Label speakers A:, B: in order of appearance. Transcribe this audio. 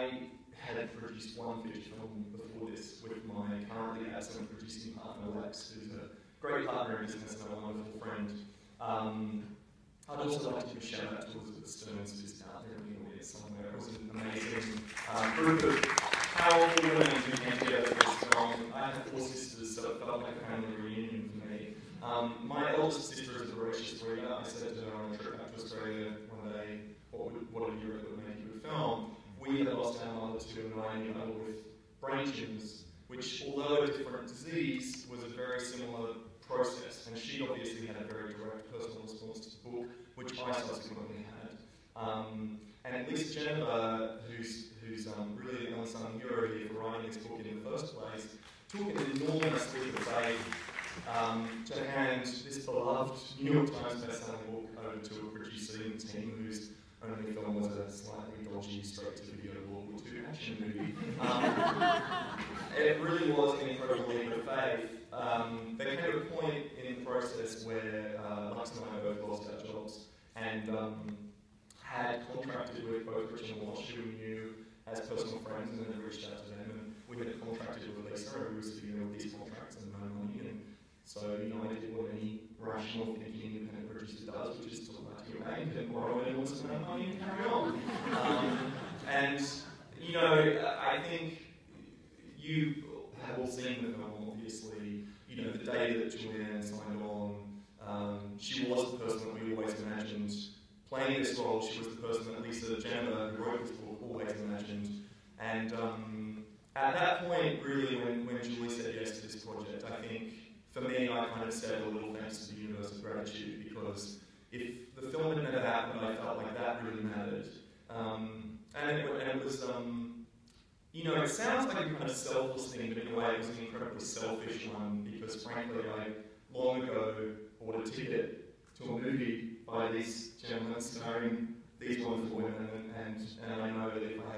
A: I had produced one feature film before this with my currently absent producing partner, Lex, who's a great partner in business and a wonderful friend. I'd also like to give a shout out to Elizabeth Stearns, who's out there in the audience somewhere. It was an amazing group of powerful women who came together for this film. I have 4 sisters, so it felt like a family reunion for me. My eldest sister is a voracious reader. I said to her on a trip back to Australia one day, what a year it would make you a film. We had lost our mother to a 9-year-old with brain tumours, which, although a different disease, was a very similar process, and she obviously had a very direct personal response to the book, which I subsequently had. And at least Jennifer, who's really an unsung hero here for writing this book in the first place, took an enormous leap of faith to hand this beloved New York Times bestselling book over to a producing team whose only film was a slightly dodgy straight-to-video World War II action movie. It really was an incredible leap of faith. There came a point in the process where Lex and I both lost our jobs and had contracted with both Rich and Walsh, who we knew as personal friends, and then reached out to them, and we had contracted with Lisa, and we were sitting there with these contracts and no money, and so, I did what any rational thinking independent producer does, which is to look to your bank and borrow an enormous amount of money and carry on. I think you have all seen the film, obviously. The day that Julianne signed on, she was the person that we always imagined playing this role. She was the person that Lisa Jennifer, who wrote this book, always imagined. And at that point, really, when Julie said yes to this project, I think, for me, I kind of said a little thanks to the universe of gratitude, because if the film had never happened, I felt like that really mattered. And it was, it sounds like a kind of selfless thing, but in a way it was an incredibly selfish one, because frankly, I long ago bought a ticket to a movie by these gentlemen starring these wonderful women, and I know that if I